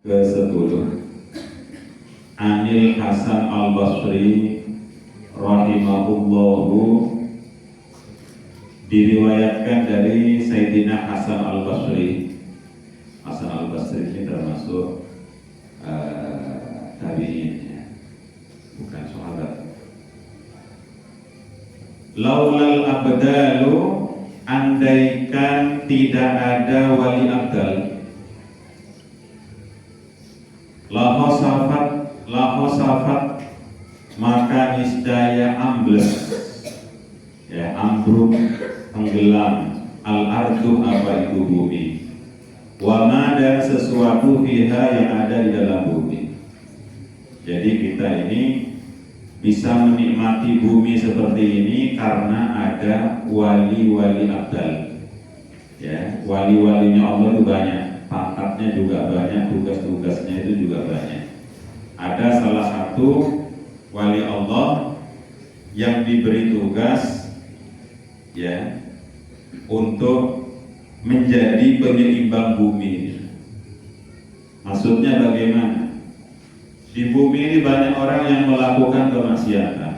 ke-10. Anil Hasan Al-Basri rahimahullahu, diriwayatkan dari Sayyidina Hasan Al-Basri. Hasan Al-Basri ini termasuk tabi'in, bukan sahabat. Laulal abdalu, andaikan tidak ada wali abdal, lahosafat maka niscaya ambles, ya, ambruk, tenggelam, al-ardu apa itu bumi, wama dan sesuatu fiha yang ada di dalam bumi. Jadi kita ini bisa menikmati bumi seperti ini karena ada wali-wali abdal, ya, wali-walinya Allah itu banyak, pangkatnya juga banyak, tugas-tugasnya itu juga banyak. Ada salah satu wali Allah yang diberi tugas, ya, untuk menjadi penyeimbang bumi ini. Maksudnya bagaimana? Di bumi ini banyak orang yang melakukan kemaksiatan.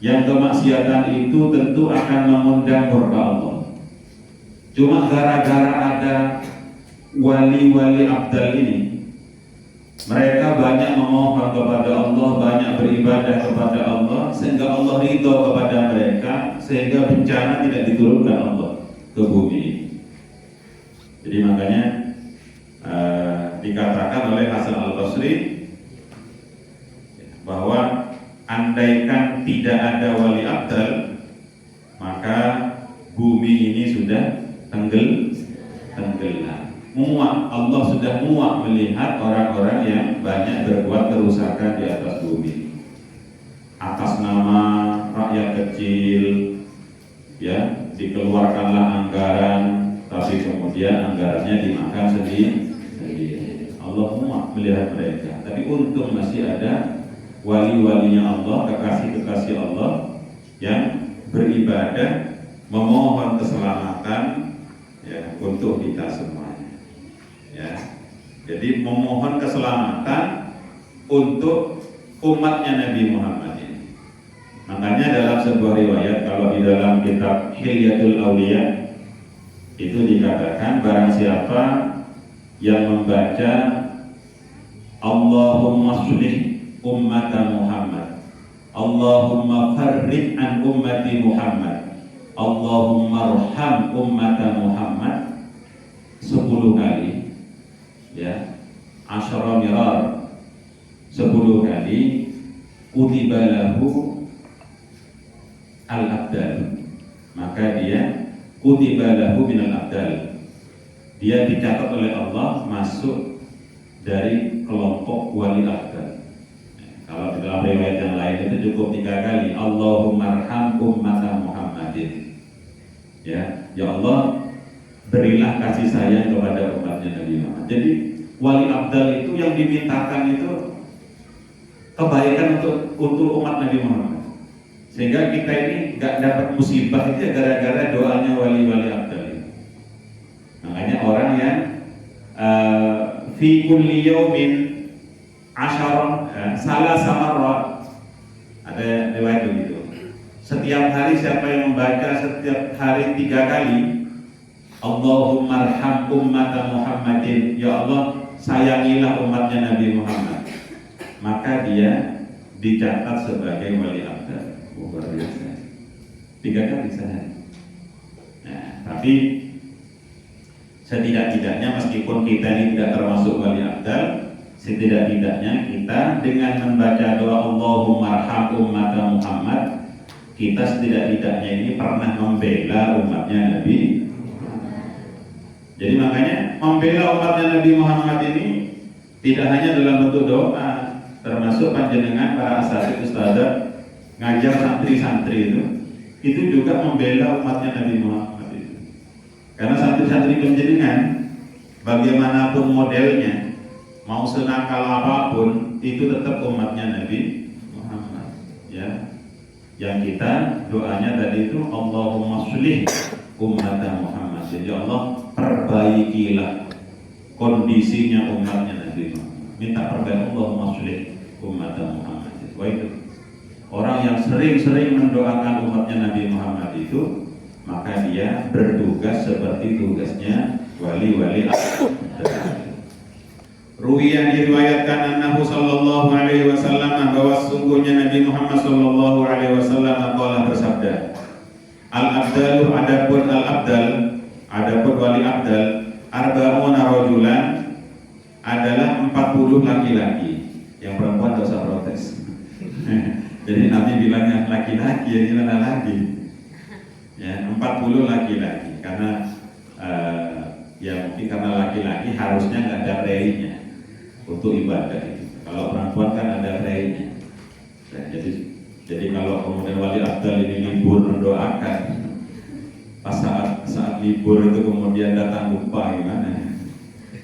Yang kemaksiatan itu tentu akan mengundang murka Allah. Cuma gara-gara ada wali-wali abdal ini, mereka banyak memohon kepada Allah, banyak beribadah kepada Allah, sehingga Allah ridho kepada mereka, sehingga bencana tidak diturunkan Allah ke bumi. Jadi makanya dikatakan oleh Hasan Al-Basri bahwa andaikan tidak ada wali abdal, maka bumi ini sudah tenggelam. Muak, Allah sudah muak melihat orang-orang yang banyak berbuat kerusakan di atas bumi atas nama rakyat kecil, ya, dikeluarkanlah anggaran, tapi kemudian anggarannya dimakan sendiri. Allah muak melihat mereka. Tapi untung masih ada wali-walinya Allah, kekasih-kekasih Allah yang beribadah, memohon keselamatan, ya, untuk kita semua. Ya, jadi memohon keselamatan untuk umatnya Nabi Muhammad ini. Makanya dalam sebuah riwayat, kalau di dalam kitab Hilyatul Auliya itu dikatakan, barang siapa yang membaca Allahumma sholli ummata Muhammad, Allahumma farrij an ummati Muhammad, Allahumma arham ummata Muhammad 10 kali, ya, asyara mirar, 10 kali, kutiba lahu al-abdal, maka dia kutiba lahu minal abdal, dia dicatat oleh Allah masuk dari kelompok wali abdal. Kalau di dalam riwayat yang lain itu cukup 3 kali, Allahumma arham ummata Muhammadin, ya, ya Allah berilah kasih sayang kepada umatnya Nabi Muhammad. Jadi wali abdal itu yang dimintakan itu kebaikan untuk umat Nabi Muhammad, sehingga kita ini nggak dapat musibah itu ya gara-gara doanya wali-wali abdal itu. Makanya orang yang fi kulli yaumin asyara salah samarrat, ada riwayat begitu. Setiap hari siapa yang membaca setiap hari 3 kali Allahumma arham ummata Muhammadin, ya Allah sayangilah umatnya Nabi Muhammad, maka dia dicatat sebagai wali abdal. Luar biasa. 3 kali sehari. Nah, tapi setidak-tidaknya meskipun kita ini tidak termasuk wali abdal, setidak-tidaknya kita dengan membaca doa Allahumma arham ummata Muhammad, kita setidak-tidaknya ini pernah membela umatnya Nabi. Jadi makanya membela umatnya Nabi Muhammad ini tidak hanya dalam bentuk doa, termasuk panjenengan para asatidz ustadzah ngajar santri-santri itu juga membela umatnya Nabi Muhammad itu. Karena santri-santri panjenengan bagaimanapun modelnya, mau senakal apapun, itu tetap umatnya Nabi Muhammad, ya. Yang kita doanya tadi itu Allahumma sholli ummata Muhammad. Jadi Allah perbaikilah kondisinya umatnya Nabi. minta pertolongan Allahumma sholli umat Muhammad. Wah itu orang yang sering-sering mendoakan umatnya Nabi Muhammad itu, maka dia bertugas seperti tugasnya wali-wali Allah. Ruwiyan diriwayatkan annahu sallallahu alaihi wasallam, bahwa sungguhnya Nabi Muhammad sallallahu alaihi wasallam qala bersabda, al-abdalu adapun wali abdal arba'una rajulan adalah 40 laki-laki. Yang perempuan tidak usah protes. Jadi Nabi bilangnya laki-laki, ya gimana lagi? Ya, 40 laki-laki karena ya mungkin karena laki-laki harusnya nggak ada reinya untuk ibadah itu. Kalau perempuan kan ada reinya. Nah, jadi kalau kemudian wali abdal ini libur mendoakan, pas saat libur itu kemudian datang lupa gimana?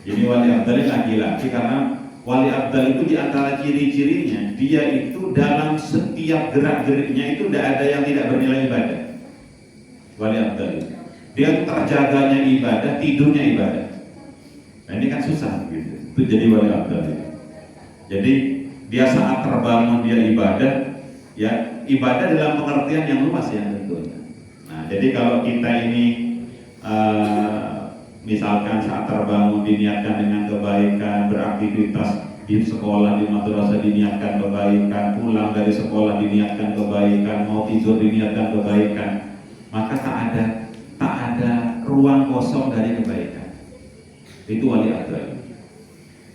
Ini wali abdal ini laki-laki karena wali abdal itu di antara ciri-cirinya dia itu dalam setiap gerak-geriknya itu tidak ada yang tidak bernilai ibadah. Wali abdal itu dia terjaganya ibadah, tidurnya ibadah. Nah ini kan susah gitu. Itu jadi wali abdal itu. Jadi dia saat terbangun dia ibadah, ya ibadah dalam pengertian yang luas ya tentunya. Nah jadi kalau kita ini misalkan saat terbangun diniatkan dengan kebaikan, beraktivitas di sekolah, di madrasah diniatkan kebaikan, pulang dari sekolah diniatkan kebaikan, mau tidur diniatkan kebaikan, maka tak ada ruang kosong dari kebaikan. Itu wali abdal.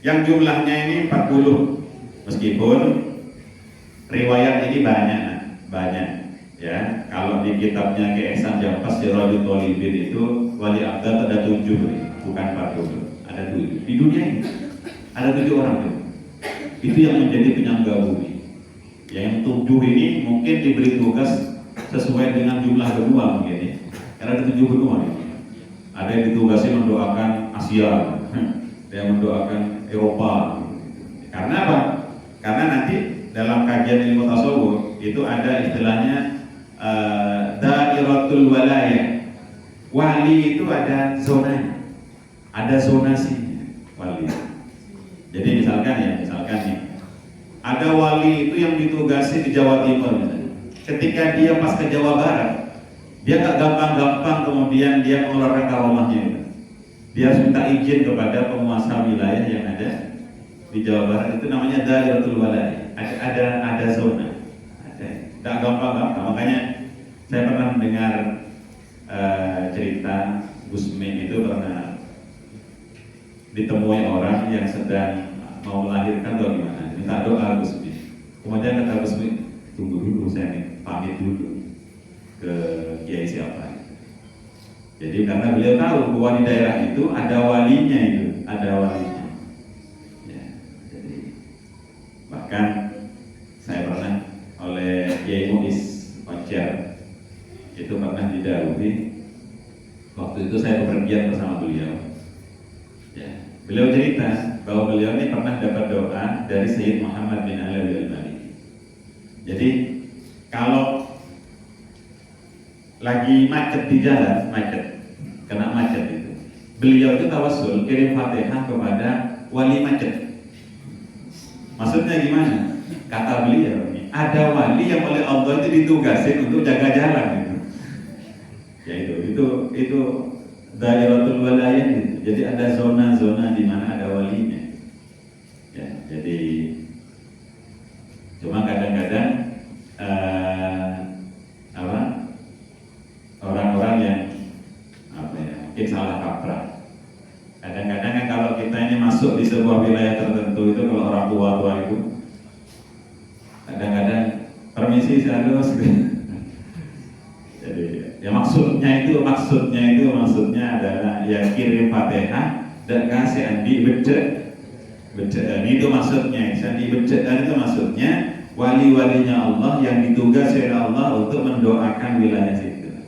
Yang jumlahnya ini 40, meskipun riwayat ini banyak ya. Kalau di kitabnya Ki Ihsan Jampas Sirajul Thalibin itu wali abdal ada 7, bukan 40, ada 7. Di dunia ini ada 7 orang tuh. Itu yang menjadi penyangga bumi. Yang 7 ini mungkin diberi tugas sesuai dengan jumlah benua mungkin ya. Karena ada 7 benua ini. Ada yang ditugasi mendoakan Asia, ada yang mendoakan Eropa. Karena apa? Karena nanti dalam kajian ilmu tasawuf itu ada istilahnya dairatul walayah. Wali itu ada zonanya, ada zonasi wali. Jadi misalkan nih, ada wali itu yang ditugasi di Jawa Timur misalnya. Ketika dia pas ke Jawa Barat, dia gak gampang-gampang kemudian dia mengeluarkan karomahnya itu. Dia harus minta izin kepada penguasa wilayah yang ada di Jawa Barat. Itu namanya dairatul walayah. Ada zona. Gak gampang-gampang. Makanya saya pernah mendengar cerita Gus Min itu pernah ditemui orang yang sedang mau melahirkan atau gimana, minta doa Gus Min. Kemudian kata Gus Min, tunggu dulu, saya nih pamit dulu ke kiai siapa. Jadi karena beliau tahu bahwa di daerah itu ada walinya ya, jadi bahkan saya pernah oleh Kiai Muiz Wajar itu pernah didahului. Waktu itu saya bepergian bersama beliau ya. Beliau cerita bahwa beliau ini pernah dapat doa dari Sayyid Muhammad bin Alawi al-Maliki. Jadi kalau lagi macet di jalan, kena macet itu, beliau itu tawassul kirim Fatihah kepada wali macet. Maksudnya gimana? Kata beliau, ada wali yang oleh Allah itu ditugasin untuk jaga jalan gitu. Ya itu dairatul walayah gitu. Jadi ada zona-zona di mana ada walinya. Ya, jadi cuma kadang-kadang orang-orang yang mungkin salah kaprah. Kadang-kadang kan kalau kita ini masuk di sebuah wilayah tertentu itu, kalau orang tua itu kadang-kadang permisi saya harus jadi ya maksudnya adalah ya kirim Fatihah dan kasih andi becek itu maksudnya. Andi becek itu maksudnya wali-walinya Allah yang ditugasi oleh Allah untuk mendoakan wilayah situ.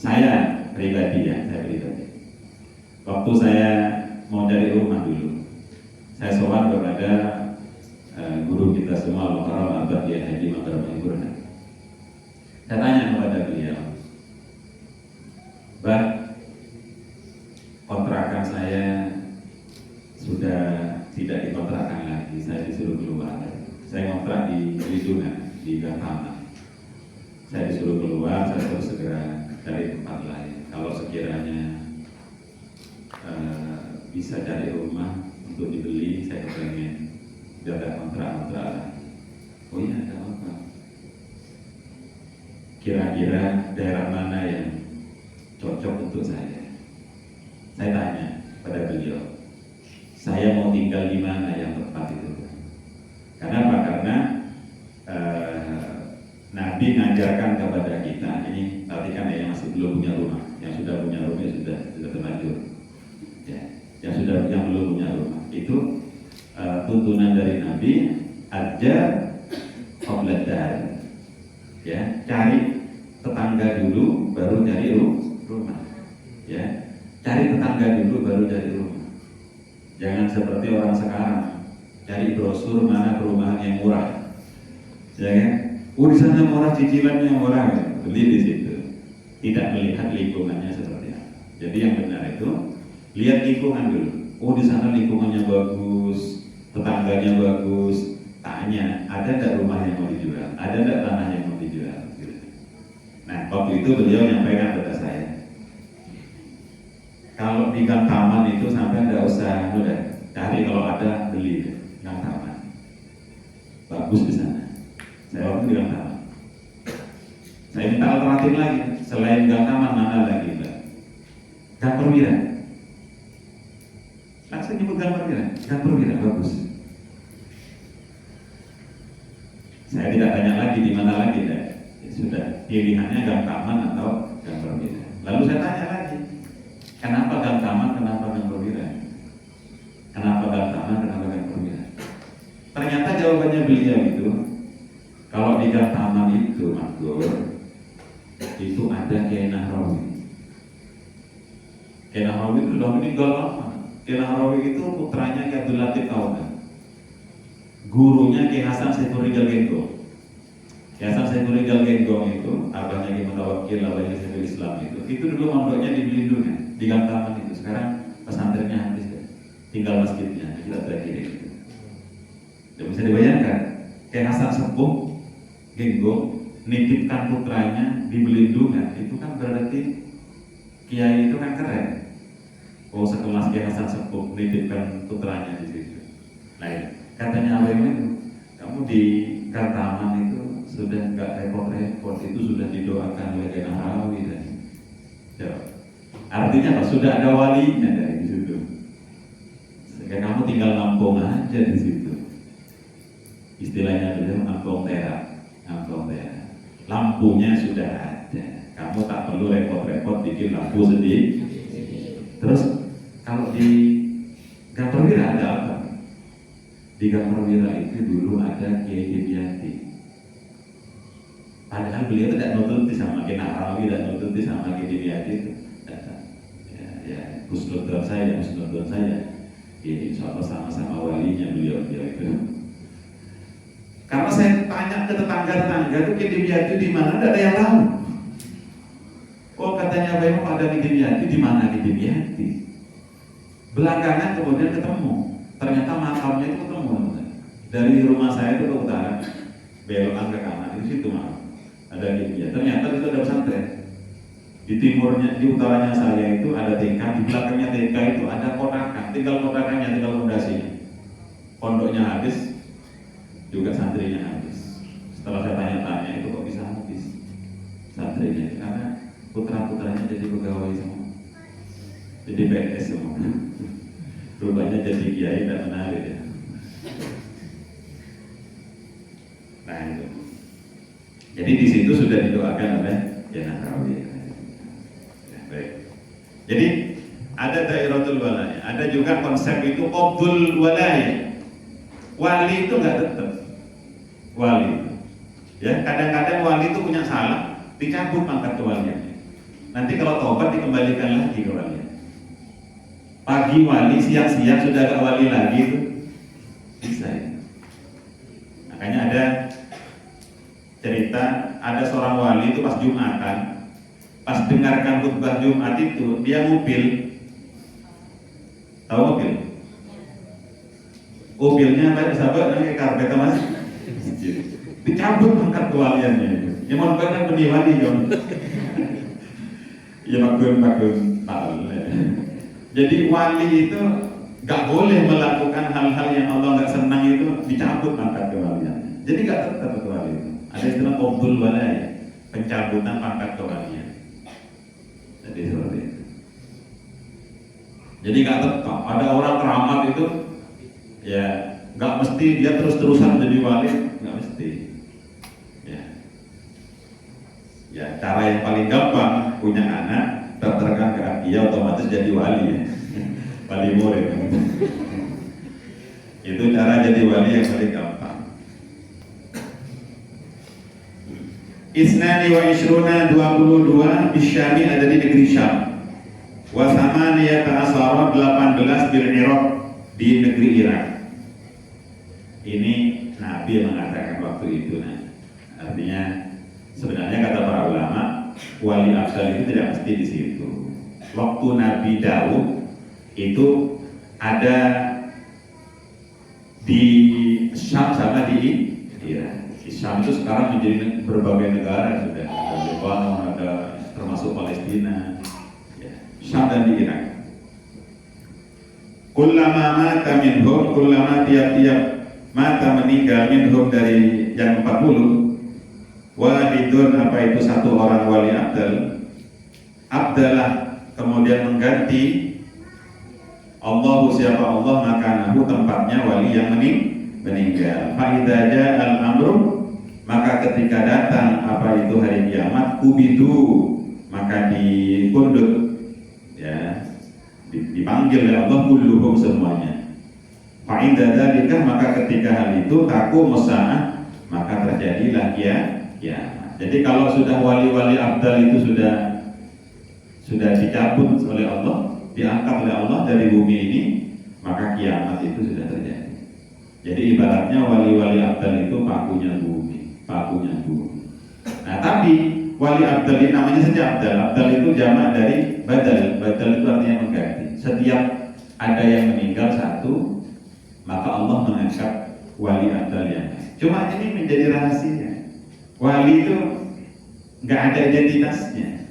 Saya pribadi waktu saya mau cari rumah dulu, saya sowan kepada guru kita semua Al-Mukarram Abah Kiai Haji Makarim Burhan. Saya tanya kepada beliau, Bah, kontrakan saya sudah tidak dikontrakan lagi, saya disuruh keluar. Saya ngontrak di Lindungan, di Gantama. Saya disuruh keluar, saya harus segera cari tempat lain. Kalau sekiranya bisa cari rumah untuk dibeli, saya pengen jaga kontrak-kontrak lagi. Oh iya, ada apa? Kira-kira daerah mana yang cocok untuk saya? Saya tanya pada beliau, saya mau tinggal di mana yang tepat itu? Kenapa? Karena Nabi mengajarkan kepada kita, ini perhatikan ya, yang masih belum punya rumah, yang sudah punya rumah sudah terlanjur, ya, yang belum punya rumah itu tuntunan dari Nabi, ajar qabla dar, ya, cari tetangga dulu baru cari rumah, ya, cari tetangga dulu baru cari rumah. Jangan seperti orang sekarang cari brosur mana perumahan yang murah, ya kan? Di sana murah, cicilannya murah, ya. Beli di situ. Tidak melihat lingkungannya seperti apa. Jadi yang benar itu lihat lingkungan dulu. Di sana lingkungannya bagus, tetangganya bagus. Tanya, ada tidak rumah yang mau dijual? Ada tidak tanah yang mau dijual? Gitu. Nah, waktu itu beliau menyampaikan kepada saya, kalau di Gang Taman itu sampai tidak usah udah cari, kalau ada beli Gang Taman. Bagus di sana. Saya waktu bilang Taman. Saya minta alternatif lagi, selain Gang Taman mana lagi, Mbak? Gang Perwira. Langsung nyebut Gang Perwira. Gang Perwira bagus. Saya tidak tanya lagi di mana lagi, ya. Sudah pilihannya Gang Taman atau Gang Perwira. Lalu saya tanya lagi, kenapa Gang Taman, kenapa Gang Perwira? Kenapa Gang Taman, kenapa Gang Perwira? Ternyata jawabannya beliau itu, kalau di Gang Taman itu, Mas Gur, itu ada Kiai Nahrawi. Kiai Nahrawi itu sudah meninggal lama. Kiai Nahrawi itu putranya Kiai Abdul Latif Kaunan, gurunya Kiai Hasan Saiful Rijal Genggong. Kiai Hasan Saiful Rijal Genggong itu abahnya Kiai Mutawakkil, abahnya Saiful Islam itu dulu mondoknya di Belindungan, di Gang Taman itu. Sekarang pesantrennya habis, tinggal masjidnya, kita terakhir itu. Tidak bisa dibayangkan, Kiai Hasan Sepuh Genggong nitipkan putranya di Belindungan, itu kan berarti kiai itu kan keren. Sekelas Kiai Hasan Sepuh nitipkan putranya di situ. Nah, katanya awalnya itu, kamu di Gang Taman itu sudah nggak repot-repot, itu sudah didoakan oleh Kiai Nahrawi dan artinya apa? Sudah ada walinya dari situ. Sehingga kamu tinggal nampung aja di situ. Istilahnya beliau nampung terak. Lampunya sudah ada, kamu tak perlu repot-repot bikin lampu sendiri. Terus kalau di Gang Perwira ada apa? Di Gang Perwira itu dulu ada Kiai Dimyati. Padahal beliau tidak nututi sama Kiai Nahrawi dan nututi sama Kiai Dimyati itu. Ya, husnudon saya. Insya Allah sama-sama walinya beliau itu. Karena saya tanya ke tetangga-tetangga itu Kiai Dimyati di mana, tidak ada yang tahu. Katanya Bapak ada Kiai Dimyati, di mana Kiai Dimyati? Belakangan kemudian ketemu, ternyata makamnya itu ketemu. Dari rumah saya itu ke utara, belokan ke kanan, itu situ malam ada Kiai Dimyati. Ternyata itu ada pesantren. Di timurnya, di utaranya saya itu ada TK, di belakangnya TK itu ada kotakan, tinggal kotakannya, tinggal fondasinya. Pondoknya habis, juga santrinya habis. Setelah saya tanya-tanya itu kok bisa habis santrinya, karena putra-putranya jadi pegawai semua, jadi PNS semua. Rupanya jadi kiai dan menarik ya. Nah itu. Jadi di situ sudah didoakan oleh Kiai Nahrawi. Ya, baik. Jadi ada dairatul walaya, ada juga konsep itu qabdul walaya. Wali itu nggak tetap. Wali, ya kadang-kadang wali itu punya salah, dicabut pangkat kewaliannya. Nanti kalau tobat dikembalikan lagi ke wali. Pagi wali, siang-siang sudah gak wali lagi itu bisa. Ya? Makanya ada cerita, ada seorang wali itu pas Jumatan, pas dengarkan khutbah Jumat itu dia ngupil. Tahu ngupil? mobilnya tadi sahabat nangke karpet mas, dicabut pangkat kewaliannya itu. Ya mau kan benih wali kan? Ya maklum tahu. Jadi wali itu gak boleh melakukan hal-hal yang Allah gak senang itu, dicabut pangkat kewaliannya. Jadi gak tetap kewali itu. Ada istilah qabul walaya, pencabutan pangkat kewalian. Jadi seperti itu. Jadi gak tetap. Ada orang keramat itu, ya gak mesti dia terus-terusan jadi wali, gak mesti. Ya, cara yang paling gampang punya anak, terterkan ke dia otomatis jadi wali ya. Wali murid. Itu cara jadi wali yang paling gampang. Isnani wa isruna 22 bisyami ada di negeri Syam. Wa samaniyata asara 18 bil Iraq di negeri Irak. Ini Nabi yang mengatakan waktu itu artinya sebenarnya kata para ulama wali afdal itu tidak mesti di situ. Waktu Nabi Daud itu ada di Syam sama di Irak. Syam itu sekarang menjadi berbagai negara sudah. Ada Lebanon, ada termasuk Palestina, ya. Syam dan di Irak. Kullama mata minhum, kullama tiap-tiap mata meninggal minhum dari yang 40 wahidun apa itu satu orang wali abdalah kemudian mengganti Allahu siapa Allah makanahu tempatnya wali yang meninggal. Fa idza ja'al amru maka ketika datang apa itu hari kiamat kubidu maka dikundut ya dipanggil oleh Allah kulluhum semuanya. Fa idza dzalika maka ketika hal itu taqumu saah maka terjadilah kiamat. Jadi kalau sudah wali-wali abdal itu sudah dicabut oleh Allah, diangkat oleh Allah dari bumi ini, maka kiamat itu sudah terjadi. Jadi ibaratnya wali-wali abdal itu pakunya bumi. Nah tapi wali abdal ini namanya saja abdal. Abdal itu jamak dari badal. Badal itu artinya mengganti. Setiap ada yang meninggal satu, maka Allah mengangkat wali abdal yang lain. Cuma ini menjadi rahasia. Wali itu nggak ada identitasnya.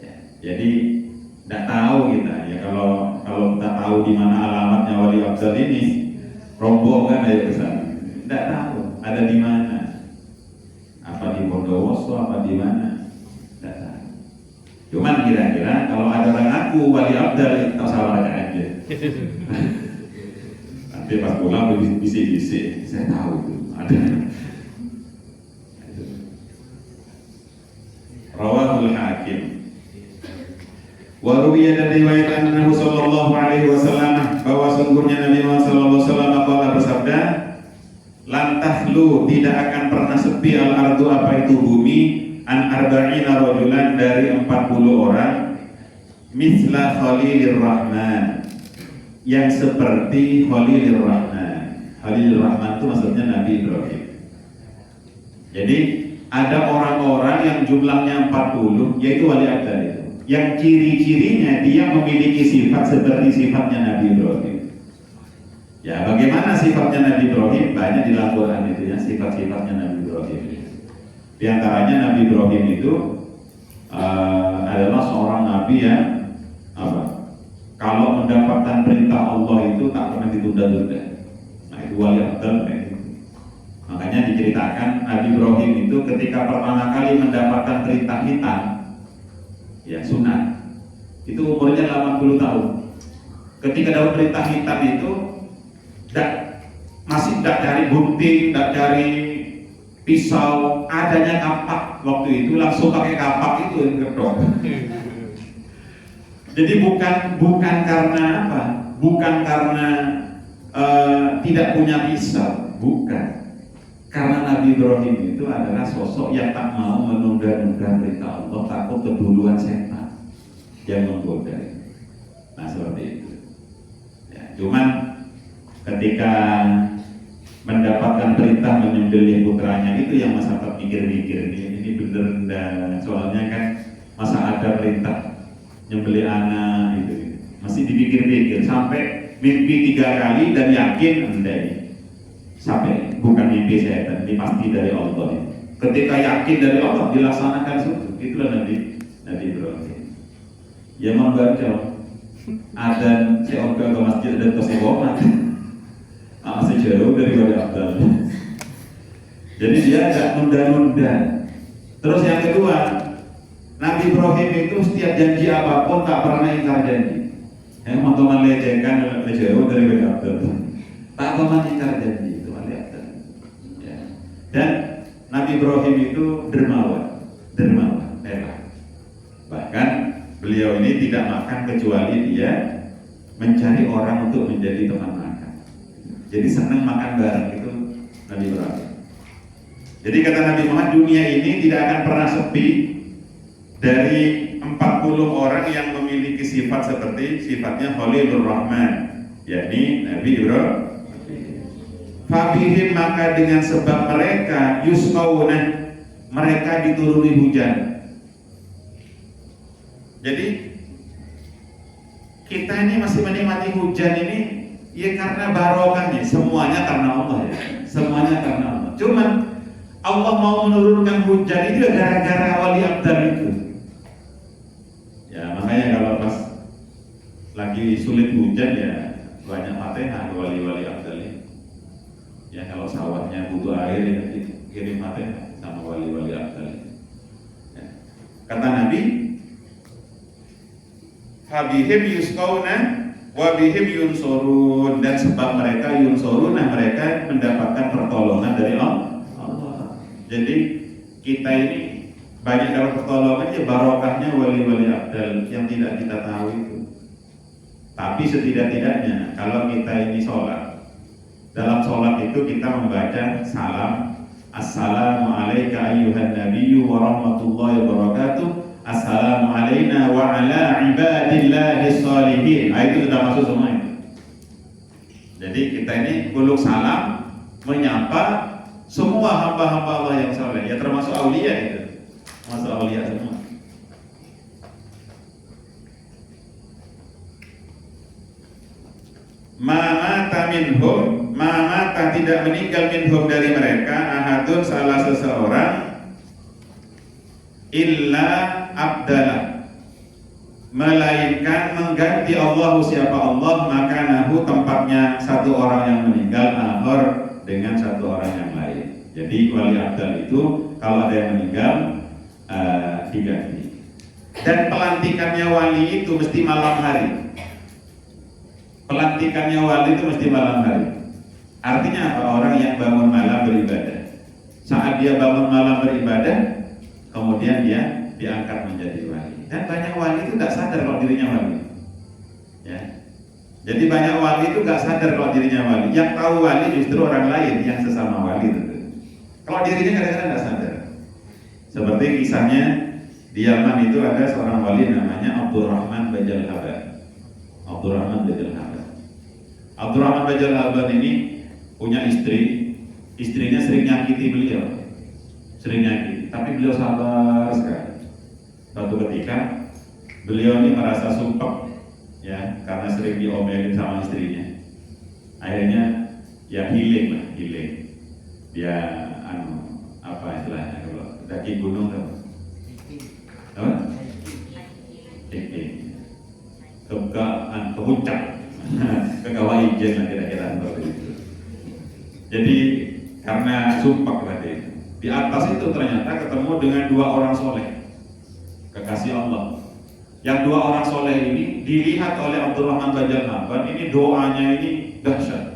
Ya, jadi tidak tahu kita ya kalau kita tahu di mana alamatnya wali abdal ini, rombongan aja ke sana. Tidak tahu ada di mana. Apa di Bondowoso, apa di mana? Tidak tahu. Cuman kira-kira kalau ada orang aku wali abdal, tak salah aja. Nanti pas pulang bisik-bisik, saya tahu itu ada. Rawahul Hakim. Wa ruwiya dan riwayat Nabi sallallahu alaihi wasallam bahwa sungguhnya Nabi Muhammad sallallahu alaihi wasallam qala bersabda, "Lan tahlu tidak akan pernah sepi al-ardu apa itu bumi an arba'ina rajulan dari 40 orang misla Khalilir Rahman yang seperti Khalilir Rahman." Khalilir Rahman itu maksudnya Nabi Ibrahim. Jadi ada orang-orang yang jumlahnya 40 yaitu wali abdal itu. Yang ciri-cirinya dia memiliki sifat seperti sifatnya Nabi Ibrahim. Ya, bagaimana sifatnya Nabi Ibrahim? Banyak di Al-Quran itu ya, sifat-sifatnya Nabi Ibrahim. Di antaranya Nabi Ibrahim itu adalah seorang Nabi yang kalau mendapatkan perintah Allah itu tak pernah ditunda-tunda. Nah itu wali abdal kayak gitu. Makanya diceritakan Nabi Ibrahim itu ketika pertama kali mendapatkan perintah hitam, ya sunat, itu umurnya 80 tahun. Ketika dapat perintah hitam itu masih tidak cari gunting, tidak cari pisau, adanya kapak waktu itu langsung pakai kapak itu yang gedok. Jadi bukan karena apa? Bukan karena tidak punya pisau, bukan. Karena Nabi Ibrahim itu adalah sosok yang tak mau menunda-nunda perintah Allah, takut keduluan setan yang menggoda. Nah seperti itu. Ya, cuman ketika mendapatkan perintah menyembelih putranya itu yang masa mikir-mikir ini bener dan soalnya kan masa ada perintah nyembelih anak itu masih dipikir-pikir sampai mimpi 3 kali dan yakin enggak sampai bukan mimpi setan, ini pasti dari Allah. Ketika yakin dari Allah dilaksanakan sungguh. Itulah Nabi Ibrahim. Ya membaca adzan seoga ke masjid dan ke sekolah masih jauh daripada Abdal. Jadi dia tidak nunda-nunda. Terus yang kedua, Nabi Ibrahim itu setiap janji apapun tak pernah ingkar janji. Yang teman-teman lecehkan jauh daripada Abdal. Tak pernah ingkar janji itu Abdal. Ya. Dan Nabi Ibrahim itu dermawan, rela. Bahkan beliau ini tidak makan kecuali dia mencari orang untuk menjadi teman makan. Jadi senang makan bareng itu Nabi Ibrahim. Jadi kata Nabi Muhammad, dunia ini tidak akan pernah sepi dari 40 orang yang memiliki sifat seperti sifatnya Khalilur Rahman, yakni Nabi Ibrahim. Fabihim, maka dengan sebab mereka yusqauna, mereka dituruni hujan. Jadi kita ini masih menikmati hujan ini ya karena barokahnya, semuanya karena Allah ya. Semuanya karena Allah. Cuman Allah mau menurunkan hujan itu gara-gara wali abdal itu. Ya makanya kalau pas lagi sulit hujan ya banyak Fatihah wali-wali abdal ini. Ya kalau sawahnya butuh air ya kirim Fatihah sama wali-wali abdal ini. Ya. Kata Nabi, fabihim yusqauna wa bihim yunsurun, dan sebab mereka yunsuruna, mereka mendapatkan pertolongan dari Allah. Jadi kita ini banyak dapat pertolongan ya barokahnya wali-wali abdal yang tidak kita tahu itu. Tapi setidak-tidaknya kalau kita ini sholat, dalam sholat itu kita membaca salam, assalamu alayka ayyuhan nabiyyu wa rahmatullahi wa barakatuh, assalamu alayna wa ala ibadillahis sholihin. Itu sudah masuk semua itu. Jadi kita ini kuluk salam menyapa semua hamba-hamba Allah yang saleh, ya termasuk aulia itu, termasuk aulia semua. Mamata minhum, mamata tidak meninggal minhum dari mereka, ahadun salah seseorang, illa abdalah, melainkan mengganti Allah siapa Allah, makanahu tempatnya satu orang yang meninggal, ahor dengan satu orang yang lain. Jadi wali abdal itu kalau ada yang meninggal diganti. Dan pelantikannya wali itu mesti malam hari. Pelantikannya wali itu mesti malam hari. Artinya apa? Orang yang bangun malam beribadah. Saat dia bangun malam beribadah, kemudian dia diangkat menjadi wali. Dan banyak wali itu tidak sadar kalau dirinya wali. Ya. Jadi banyak wali itu nggak sadar kalau dirinya wali. Yang tahu wali justru orang lain yang sesama wali itu. Kalau dirinya kadang-kadang nggak sadar. Seperti kisahnya di Yaman itu ada seorang wali namanya Abdurrahman Bajal Haban. Abdurrahman Bajal Haban. Abdurrahman Bajal Haban ini punya istri. Istrinya sering nyakiti beliau. Sering nyakiti. Tapi beliau sabar sekali. Suatu ketika beliau ini merasa sumpah, ya, karena sering diomelin sama istrinya. Akhirnya ya healing. Dia apa istilahnya kalau daki gunung tuh? Apa? Ke puncak, ke kawah ijen lah kira-kira seperti itu. Jadi karena sumpah tadi di atas itu ternyata ketemu dengan 2 orang soleh, kekasih Allah. Yang 2 orang soleh ini dilihat oleh Abdurrahman Bajal Haban, ini doanya ini dahsyat.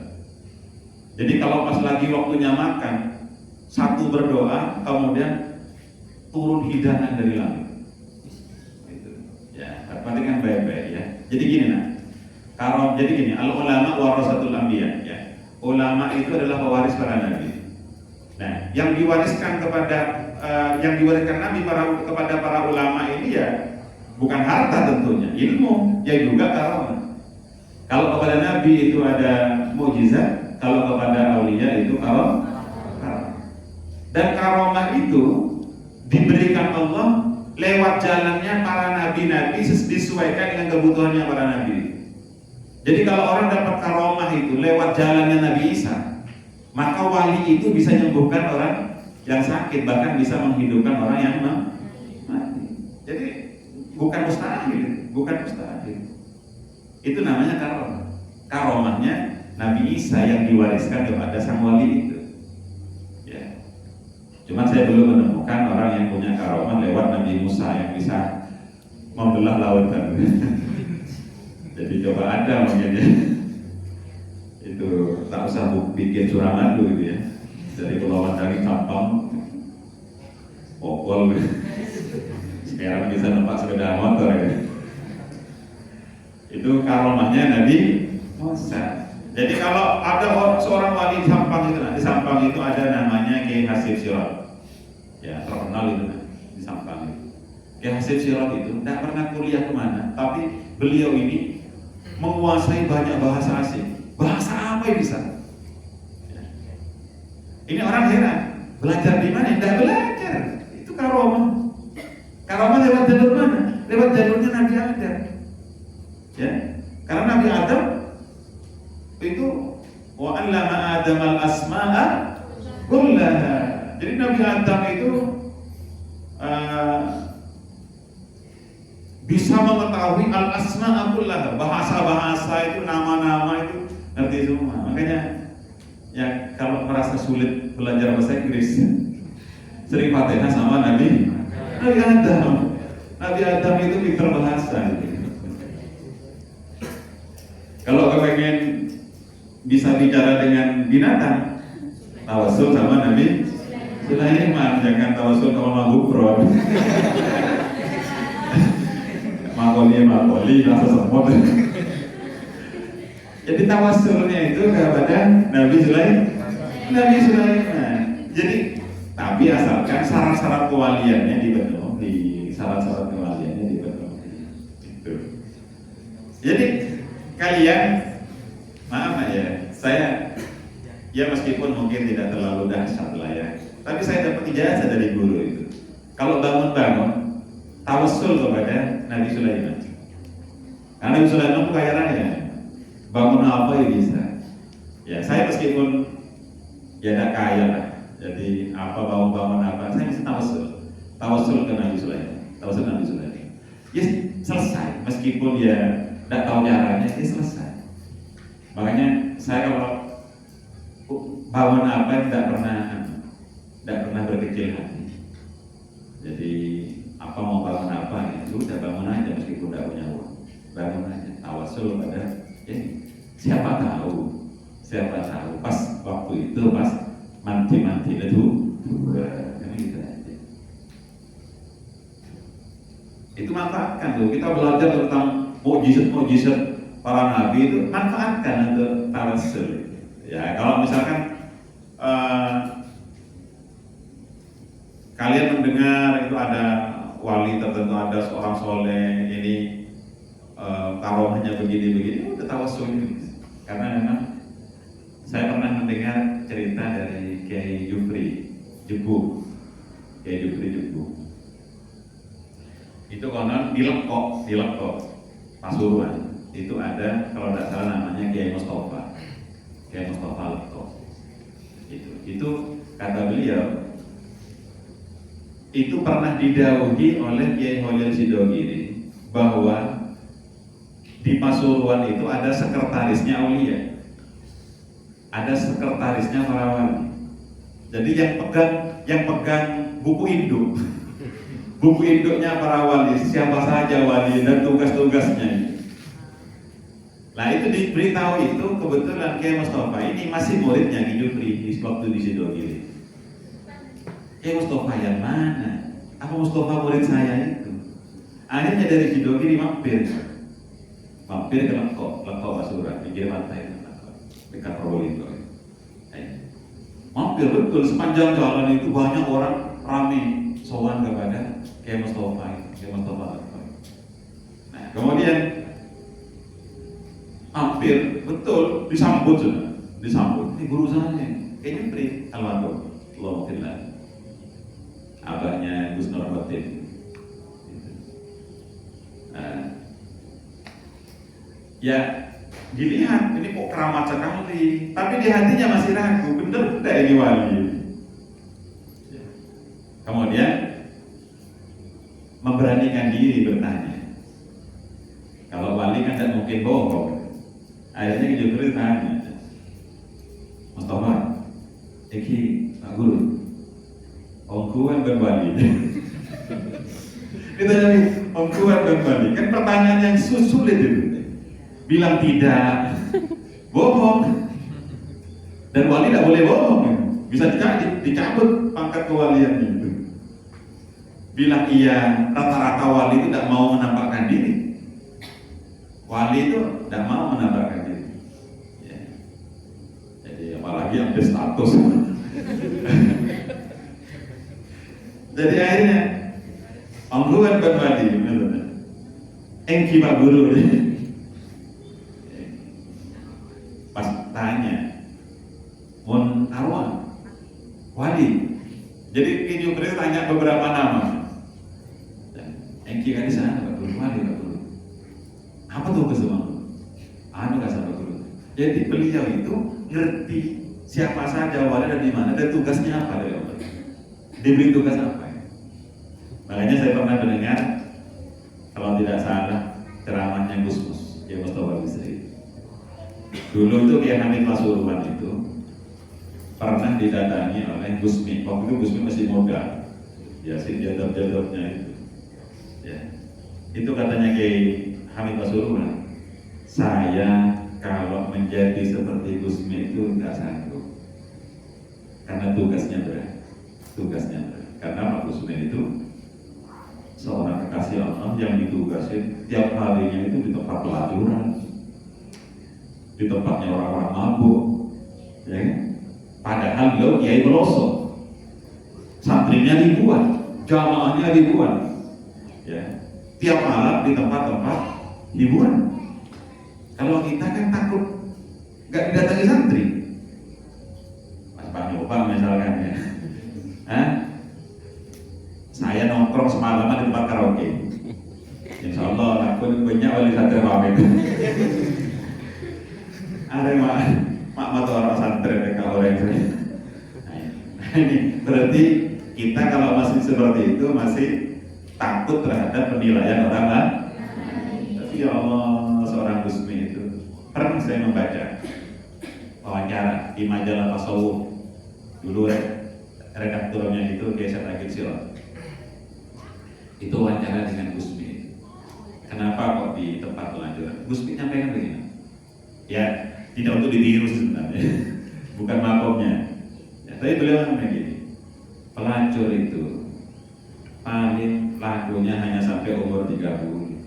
Jadi kalau pas lagi waktunya makan, satu berdoa, kemudian turun hidangan dari langit. Gitu. Ya, perhatikan baik-baik ya. Jadi gini jadi gini, al-ulama warasatul anbiya ya. Ulama itu adalah pewaris para nabi. Nah, yang diwariskan nabi kepada para ulama ini ya bukan harta tentunya, ilmu, ya juga karamah. Kalau kepada nabi itu ada mukjizat, kalau kepada aulia itu karamah. Dan karamah itu diberikan Allah lewat jalannya para nabi-nabi disesuaikan dengan kebutuhannya para nabi. Jadi kalau orang dapat karomah itu lewat jalannya Nabi Isa, maka wali itu bisa menyembuhkan orang yang sakit, bahkan bisa menghidupkan orang yang mati. Jadi bukan mustahil, bukan mustahil. Itu namanya karomah. Karomahnya Nabi Isa yang diwariskan kepada sang wali itu. Ya. Cuma saya belum menemukan orang yang punya karomah lewat Nabi Musa yang bisa membelah lautan. Jadi coba ada mungkin ya. Itu tak usah bikin Suramadu gitu ya. Dari Kepulauan dari Kampang, Pokol, sekarang bisa numpak sepeda motor ya. Itu karomahnya Nabi Musa. Jadi kalau ada seorang wali di Sampang itu, di Sampang itu ada namanya Kiai Hasyim Sirot. Ya terkenal itu di Sampang itu. Kiai Hasyim Sirot itu tidak pernah kuliah kemana, tapi beliau ini menguasai banyak bahasa asing. Bahasa apa yang bisa? Ya. Ini orang heran. Belajar di mana? Tidak belajar. Itu karomah. Karomah lewat jalur mana? Lewat jalurnya Nabi Adam. Ya, karena Nabi Adam itu wa 'allama Adam al-asma'a kullaha. Jadi Nabi Adam itu bisa mengetahui al-asma'a kullaha, bahasa-bahasa itu, nama-nama itu ngerti semua. Makanya ya kalau merasa sulit belajar bahasa Inggris, sering Fatihah sama Nabi Adam. Nabi Adam itu pintar bahasa gitu. Kalau kepengen bisa bicara dengan binatang, tawasul sama Nabi Sulaiman, jangan tawasul sama Mahbubron. Makoli, rasa semut. Jadi tawasulnya itu kepada Nabi Sulaiman. Jadi, tapi asalkan syarat-syarat kewaliannya dipenuhi, syarat-syarat kewaliannya dipenuhi. Itu. Jadi kalian, maaf ya, saya ya meskipun mungkin tidak terlalu dahsyat lah ya, tapi saya dapat ijazah dari guru itu. Kalau bangun-bangun, tawassul kepada Nabi Sulaiman. Karena Nabi Sulaiman itu kaya raya, bangun apa ya bisa. Ya saya meskipun ya tidak kaya lah, jadi apa bangun apa, saya bisa tawassul ke Nabi Sulaiman, tawassul Nabi Sulaiman. Ya selesai, meskipun ya tidak tahu caranya, ya selesai. Makanya saya kalau bangun apa tidak pernah berkecil hati. Jadi apa mau bangun apa ya sudah bangun aja meskipun tidak punya uang, bangun aja tawasul pada ya, siapa tahu pas waktu itu pas mati itu gitu aja. Itu manfaatkan tuh, kita belajar tentang mukjizat para nabi itu, manfaatkan untuk tawasul. Ya kalau misalkan kalian mendengar itu ada wali tertentu, ada seorang soleh ini karomahnya begini, udah tawasul gitu. Karena memang saya pernah mendengar cerita dari Kiai Jufri Jebu. Itu konon di Lekok Pasuruan itu ada, kalau tidak salah namanya Kiai Mustafa Lekok. Itu kata beliau itu pernah didhawuhi oleh Kiai Holil Sidogiri bahwa di Pasuruan itu ada sekretarisnya aulia, ada sekretarisnya para wali. Jadi yang pegang buku induknya para wali, siapa saja wali dan tugas-tugasnya. Nah itu diberitahu itu kebetulan Kiai Mustafa ini masih muridnya Ki Jufri di waktu di Sidogiri. Mustafa yang mana? Apa Mustafa murid saya itu? Akhirnya dari Sidogiri mampir ke Lekok Pasuruan, pinggir pantai dekat Probolinggo. Mampir betul, sepanjang jalan itu banyak orang ramai sowan kepada Kiai Mustafa. Nah kemudian hampir betul disambut. Ini guru saya, Kiai Jufri almarhum, Alhamdulillah. Abahnya Gus Nur Khotim. Ya dilihat ini kok keramat sekali, tapi di hatinya masih ragu, bener tidak ini wali. Kemudian memberanikan diri bertanya. Kalau wali kan tidak mungkin bohong. Akhirnya Jibril tanya, Mustafa, iki Pak Guru, Om Kuan berwali. Ditanya nih, Om Kuan berwali. Kan pertanyaan yang sulit itu. Bilang tidak, bohong. Dan wali tidak boleh bohong. Bisa dicabut pangkat kewalian itu. Bilang iya, rata-rata wali itu tidak mau menampakkan diri. Wali itu tidak mau menampakkan diri. Ya. Jadi apalagi yang berstatus. Jadi akhirnya Om Kuan berwali, engki Pak Guru. Pas tanya, mon arwah wali. Jadi Jibril tanya beberapa nama. Engki kan di sana Pak Guru, wali Pak Guru. Apa tuh kesemua? Anu kasih Pak Guru. Jadi beliau itu ngerti siapa saja wali dan di mana dan tugasnya apa dari Allah. Diberi tugas apa? Makanya saya pernah mendengar, kalau tidak salah, ceramahnya Gus Mus, ya Mustafa Bisri. Dulu itu Kiai Hamid Pasuruan itu pernah didatangi oleh Gusmi. Waktu itu Gusmi masih muda, ya si jadab-jadabnya itu. Ya. Itu katanya Kiai Hamid Pasuruan, saya kalau menjadi seperti Gusmi itu nggak sanggup, karena tugasnya berat. Karena Pak Gusmi itu seorang kekasih Allah yang ditugasin tiap harinya itu di tempat pelacuran, di tempatnya orang-orang mabuk, ya kan? Padahal beliau Kiai pelosok, santrinya ribuan, jamaahnya ribuan, ya. Tiap malam di tempat-tempat hiburan. Kalau kita kan takut nggak didatangi santri, Mas Pak Nyopang misalkan ya. Saya nongkrong semalaman di tempat karaoke. Insya Allah aku banyak wali santri pamit. Ada mak mata orang santri kalau orang ini. Nah, ini berarti kita kalau masih seperti itu masih takut terhadap penilaian orang lain. Tapi ya Allah, seorang Gusmi itu pernah saya membaca wawancara di majalah Tasawuf. Dulu redakturnya itu Kiai Agil Sirot. Itu wawancara dengan Gusmi. Kenapa kok di tempat pelacuran? Gusmi nyampaikan begini. Ya, tidak untuk ditiru sebenarnya, bukan makomnya. Ya, tapi beliau nyampaikan begini. Pelacur itu paling lakunya hanya sampai umur 30.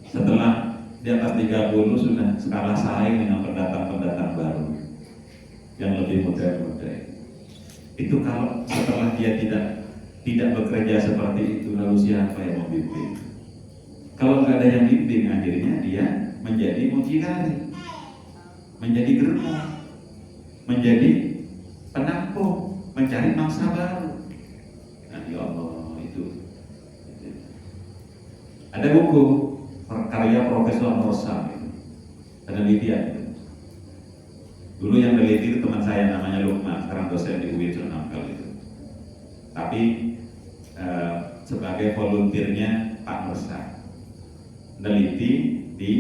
Setelah di atas 30 sudah skala saing dengan pendatang-pendatang baru yang lebih muda-muda. Itu kalau setelah dia tidak bekerja seperti itu, lalu siapa yang membimbing? Kalau nggak ada yang bimbing, akhirnya dia menjadi mucikari, menjadi gerbong, menjadi penampung, mencari mangsa baru. Nah, ya Allah, itu. Ada buku karya Profesor Rosa, penelitian. Dulu yang meneliti itu teman saya namanya Lukman, sekarang dosen di UIN Sunan itu. Tapi sebagai volunteernya Pak Rosa, meneliti di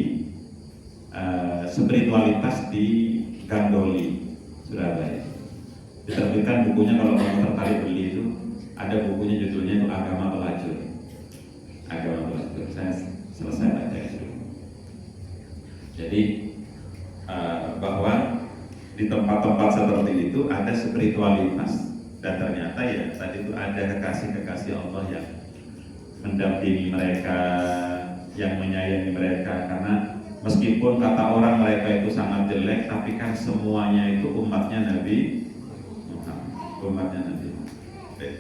spiritualitas di Gandoli, Surabaya. Diterbitkan bukunya, kalau kamu tertarik beli itu, ada bukunya judulnya itu Agama Pelacur. Agama Pelacur. Saya selesai baca itu. Jadi bahwa di tempat-tempat seperti itu ada spiritualitas, dan ternyata ya tadi itu ada kekasih-kekasih Allah yang mendampingi mereka, yang menyayangi mereka. Karena meskipun kata orang mereka itu sangat jelek, tapi kan semuanya itu umatnya Nabi Muhammad, umatnya Nabi Muhammad.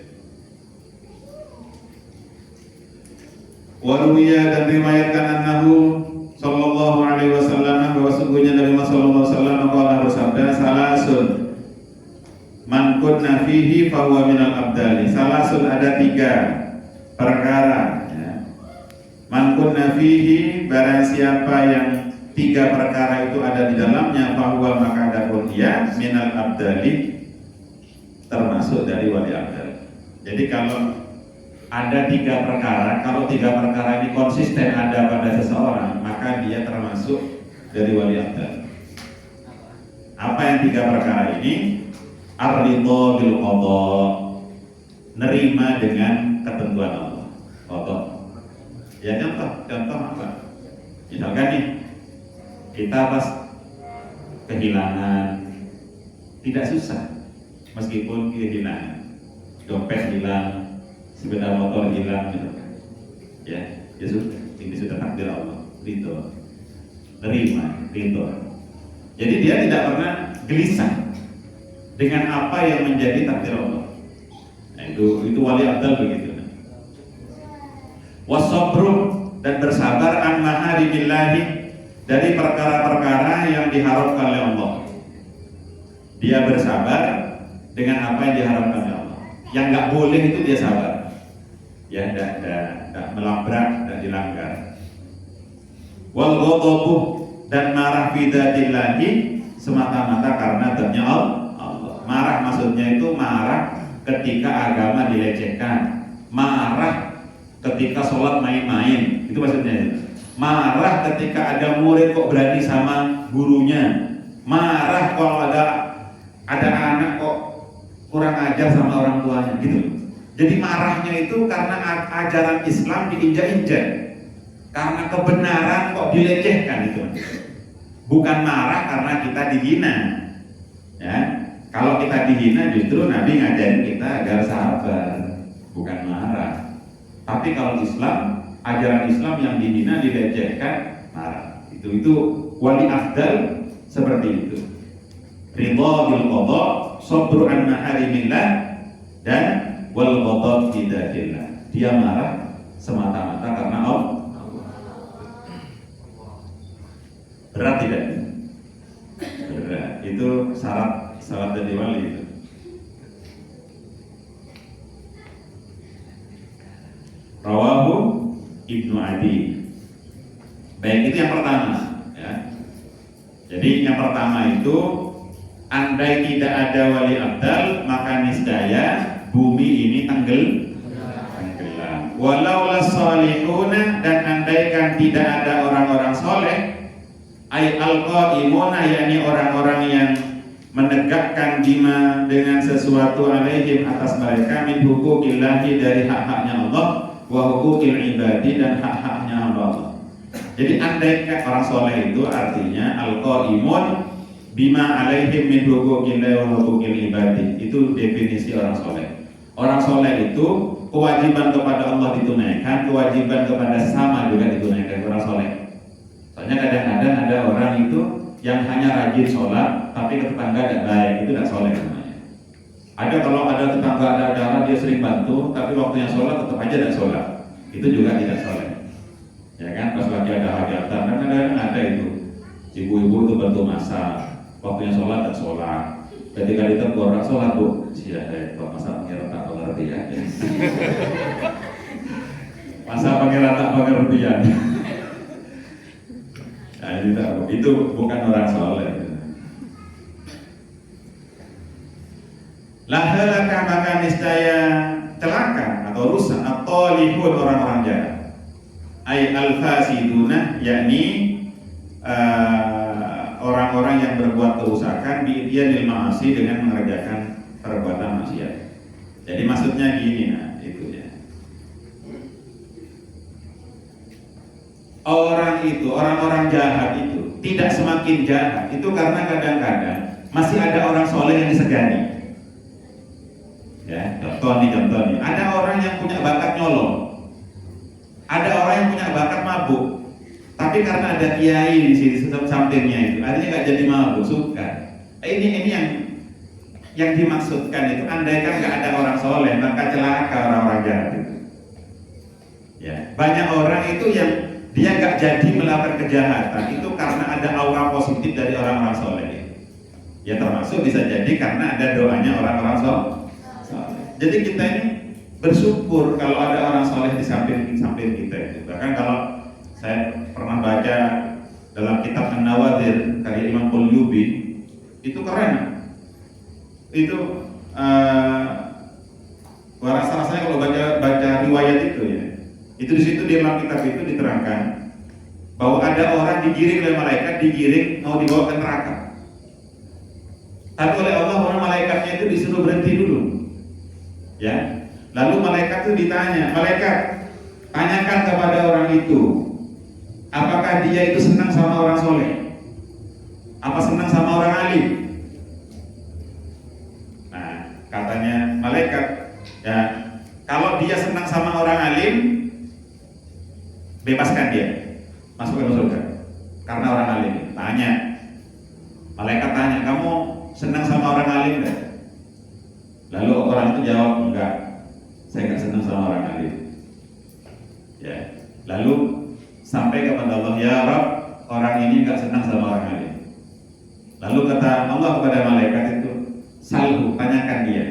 Waruya, dan riwayatkan annahu sallallahu alaihi wasallam, bahwa sungguhnya Nabi Muhammad sallallahu alaihi wasallam qala bersabda, salasun man kunna fihi fahuwa minal abdali. Salasun, ada 3 perkara ya. Man kunna fihi, barang siapa yang tiga perkara itu ada di dalamnya, bahwa maka adapun dia minal abdali, termasuk dari wali abdal. Jadi kalau ada tiga perkara, kalau tiga perkara ini konsisten ada pada seseorang, maka dia termasuk dari wali abdal. Apa yang tiga perkara ini? Ar-ridha bil qada, nerima dengan ketentuan Allah. Qada. Ya contoh apa? Misalkan nih, kita pas kehilangan, tidak susah meskipun kehilangan, dompet hilang, sepeda motor hilang, misalkan. Ya sudah, ini sudah takdir Allah, ridho, nerima, ridho. Jadi dia tidak pernah gelisah dengan apa yang menjadi takdir Allah. Nah, itu wali abdal begitu. Wasabru, dan bersabar an maharimillahi, dari perkara-perkara yang diharapkan oleh Allah. Dia bersabar dengan apa yang diharapkan oleh Allah. Yang nggak boleh itu dia sabar. Ya, tidak melabrak dan dilanggar. Wal ghadabu, dan marah bidatillahi, semata-mata karena adanya Allah. Marah maksudnya itu marah ketika agama dilecehkan, marah ketika sholat main-main, itu maksudnya. Marah ketika ada murid kok berani sama gurunya, marah kalau ada anak kok kurang ajar sama orang tuanya, gitu. Jadi marahnya itu karena ajaran Islam diinjak-injak, karena kebenaran kok dilecehkan, itu. Bukan marah karena kita dihina. Ya, kalau kita dihina justru Nabi ngajarin kita agar sabar, bukan marah. Tapi kalau Islam, ajaran Islam yang dihina, dilecehkan, marah. Itu wali afdal seperti itu. Ridha bil qada, sabru an maharimillah, dan wal ghadab bidatillah. Dia marah semata-mata karena Allah. Berat tidak? Berat. Itu syarat jadi wali itu. Rawahu Ibnu Adi. Baik, itu yang pertama, ya. Jadi yang pertama itu, andai tidak ada wali abdal, maka niscaya bumi ini tenggelam. Walau las-salihuna, dan andaikan tidak ada orang-orang soleh, ay al-qaimuna, yakni orang-orang yang menegakkan bima dengan sesuatu alaihim atas mereka, min hukukillahi, dari hak-haknya Allah, wa hukukil ibadi, dan hak-haknya Allah. Jadi andaikan orang soleh itu artinya al-qaimun bima alaihim min hukukillahi wa hukukil ibadi. Itu definisi orang soleh. Orang soleh itu kewajiban kepada Allah ditunaikan, kewajiban kepada sama juga ditunaikan. Orang soleh. Soalnya kadang-kadang ada orang itu yang hanya rajin sholat tapi ke tetangga tidak baik, itu tidak soleh namanya. Ada kalau ada tetangga ada acara dia sering bantu, tapi waktunya sholat tetap aja tidak sholat, itu juga tidak soleh. Ya kan, pas lagi ada hajatan, kan kadang-kadang ada itu ibu-ibu itu bantu masak, waktunya sholat tidak sholat. Ketika ditegur, sholat bu, siapa masa pengira tak mengerti ya? Masa pengira tak mengerti ya? Nah, itu bukan orang soleh. Lahalaka, maka niscaya celaka atau rusak atau lihun orang-orang jahat. Ay al-fasiduna, yakni orang-orang yang berbuat kerusakan bi'idyanil ma'asi, dengan mengerjakan perbuatan maksiat. Jadi maksudnya gini, nah itu ya. Orang-orang jahat itu tidak semakin jahat itu karena kadang-kadang masih ada orang soleh yang disegani. Ya, contoh nih, ada orang yang punya bakat nyolong, ada orang yang punya bakat mabuk, tapi karena ada kiai di sini sampingnya itu, artinya nggak jadi mabuk, suka. Ini yang dimaksudkan itu, andaikan nggak ada orang soleh maka celaka orang-orang jahat itu. Ya, banyak orang itu yang dia nggak jadi melakukan kejahatan itu karena ada aura positif dari orang-orang soleh. Ya termasuk bisa jadi karena ada doanya orang-orang soleh. Jadi kita ini bersyukur kalau ada orang soleh di samping kita itu. Bahkan kalau saya pernah baca dalam kitab An-Nawadhir karya Imam Qulyubi itu keren. Itu rasanya kalau baca riwayat itu ya, itu di situ di dalam kitab itu diterangkan bahwa ada orang digiring oleh malaikat, digiring mau dibawa ke neraka. Tapi oleh Allah orang malaikatnya itu disuruh berhenti dulu, ya. Lalu malaikat itu ditanya, malaikat tanyakan kepada orang itu, apakah dia itu senang sama orang soleh, apa senang sama orang alim? Nah, katanya malaikat, ya kalau dia senang sama orang alim, bebaskan dia, masukkan ke surga. Karena orang alim. Tanya, malaikat tanya, kamu senang sama orang alim enggak? Lalu orang itu jawab, enggak, saya enggak senang sama orang alim. Ya, lalu sampai kepada Allah, ya Rabb, orang ini enggak senang sama orang alim. Lalu kata Allah kepada malaikat itu, salhu, tanyakan dia,